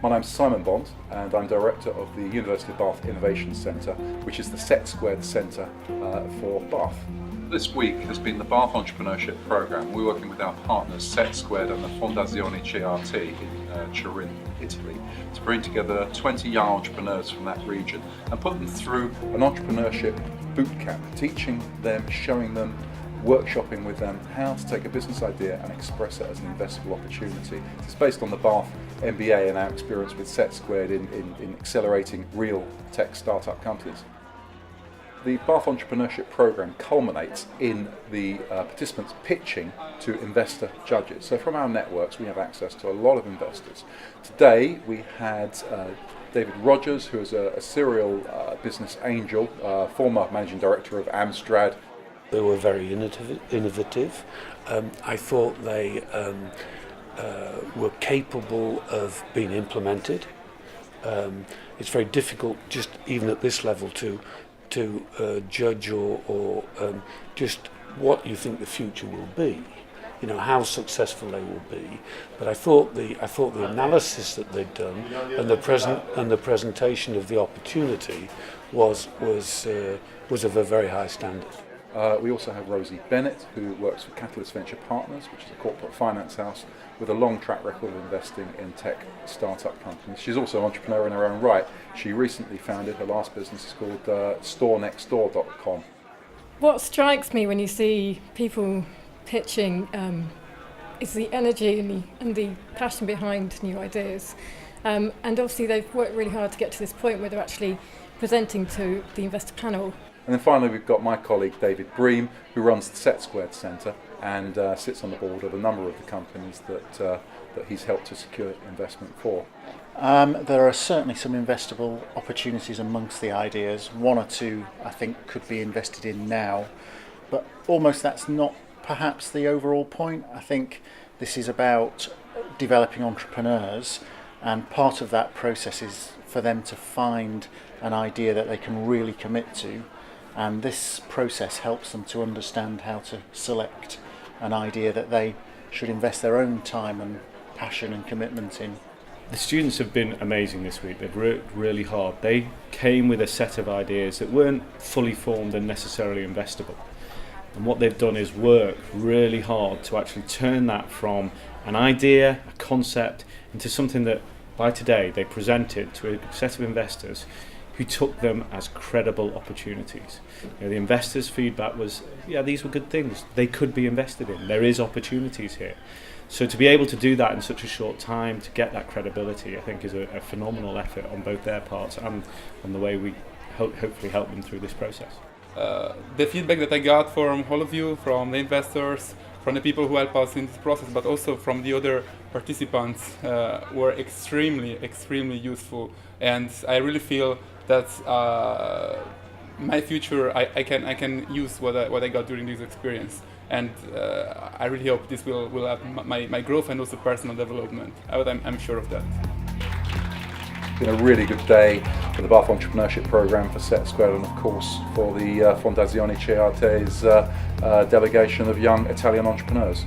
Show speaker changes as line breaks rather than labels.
My name's Simon Bond and I'm Director of the University of Bath Innovation Centre, which is the Set Squared Centre for Bath. This week has been the Bath Entrepreneurship Programme. We're working with our partners Set Squared and the Fondazione CRT in Turin, Italy, to bring together 20 young entrepreneurs from that region and put them through an entrepreneurship boot camp, teaching them, showing them, workshopping with them how to take a business idea and express it as an investable opportunity. It's based on the Bath MBA and our experience with Set Squared in accelerating real tech startup companies. The Bath Entrepreneurship Programme culminates in the participants pitching to investor judges. So from our networks we have access to a lot of investors. Today we had David Rogers, who is a serial business angel, former managing director of Amstrad.
They were very innovative. I thought they were capable of being implemented. It's very difficult, just even at this level, to judge or just what you think the future will be. You know how successful they will be. But I thought the analysis that they'd done and the presentation of the opportunity was of a very high standard.
We also have Rosie Bennett, who works for Catalyst Venture Partners, which is a corporate finance house with a long track record of investing in tech startup companies. She's also an entrepreneur in her own right. She recently founded, her last business is called StoreNextDoor.com.
What strikes me when you see people pitching is the energy and the passion behind new ideas. And obviously they've worked really hard to get to this point where they're actually presenting to the investor panel.
And then finally we've got my colleague David Bream, who runs the Set Squared Centre and sits on the board of a number of the companies that he's helped to secure investment for.
There are certainly some investable opportunities amongst the ideas. One or two I think could be invested in now, but almost that's not perhaps the overall point. I think this is about developing entrepreneurs, and part of that process is for them to find an idea that they can really commit to. And this process helps them to understand how to select an idea that they should invest their own time and passion and commitment in.
The students have been amazing this week. They've worked really hard. They came with a set of ideas that weren't fully formed and necessarily investable. And what they've done is work really hard to actually turn that from an idea, a concept, into something that by today they presented to a set of investors who took them as credible opportunities. You know, the investors' feedback was, yeah, these were good things. They could be invested in. There is opportunities here. So to be able to do that in such a short time, to get that credibility, I think is a phenomenal effort on both their parts and on the way we hopefully help them through this process.
The feedback that I got from all of you, from the investors, from the people who help us in this process, but also from the other participants, were extremely useful. And I really feel that my future, I can use what I got during this experience, and I really hope this will help my growth and also personal development. I'm sure of that.
It's been a really good day for the Bath Entrepreneurship Programme, for Set Squared, and of course for the Fondazione CRT's delegation of young Italian entrepreneurs.